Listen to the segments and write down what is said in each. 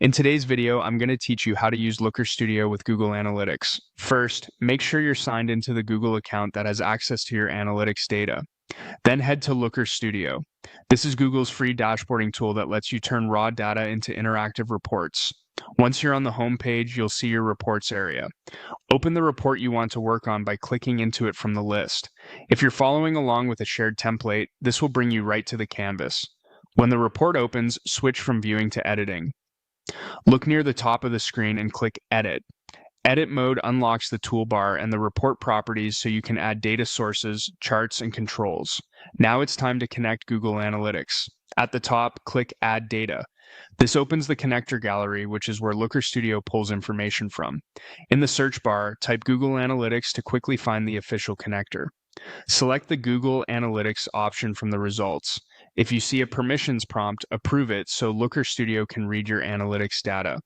In today's video, I'm going to teach you how to use Looker Studio with Google Analytics. First, make sure you're signed into the Google account that has access to your analytics data. Then head to Looker Studio. This is Google's free dashboarding tool that lets you turn raw data into interactive reports. Once you're on the home page, you'll see your reports area. Open the report you want to work on by clicking into it from the list. If you're following along with a shared template, this will bring you right to the canvas. When the report opens, switch from viewing to editing. Look near the top of the screen and click Edit. Edit mode unlocks the toolbar and the report properties so you can add data sources, charts, and controls. Now it's time to connect Google Analytics. At the top, click Add Data. This opens the connector gallery, which is where Looker Studio pulls information from. In the search bar, type Google Analytics to quickly find the official connector. Select the Google Analytics option from the results. If you see a permissions prompt, approve it so Looker Studio can read your analytics data.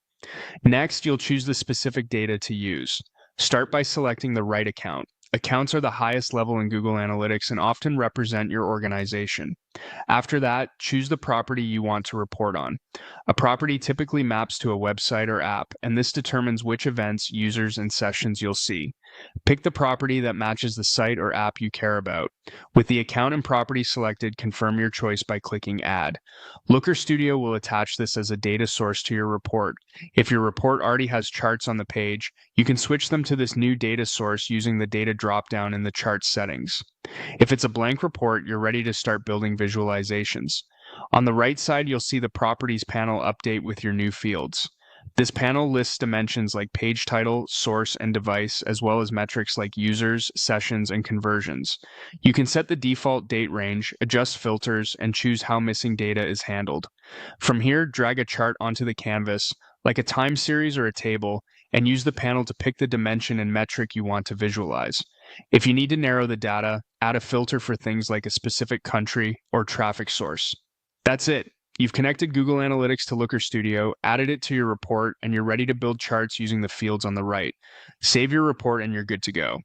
Next, you'll choose the specific data to use. Start by selecting the right account. Accounts are the highest level in Google Analytics and often represent your organization. After that, choose the property you want to report on. A property typically maps to a website or app, and this determines which events, users, and sessions you'll see. Pick the property that matches the site or app you care about. With the account and property selected, confirm your choice by clicking Add. Looker Studio will attach this as a data source to your report. If your report already has charts on the page, you can switch them to this new data source using the data dropdown in the chart settings. If it's a blank report, you're ready to start building visualizations. On the right side, you'll see the Properties panel update with your new fields. This panel lists dimensions like page title, source, and device, as well as metrics like users, sessions, and conversions. You can set the default date range, adjust filters, and choose how missing data is handled. From here, drag a chart onto the canvas, like a time series or a table, and use the panel to pick the dimension and metric you want to visualize. If you need to narrow the data, add a filter for things like a specific country or traffic source. That's it. You've connected Google Analytics to Looker Studio, added it to your report, and you're ready to build charts using the fields on the right. Save your report and you're good to go.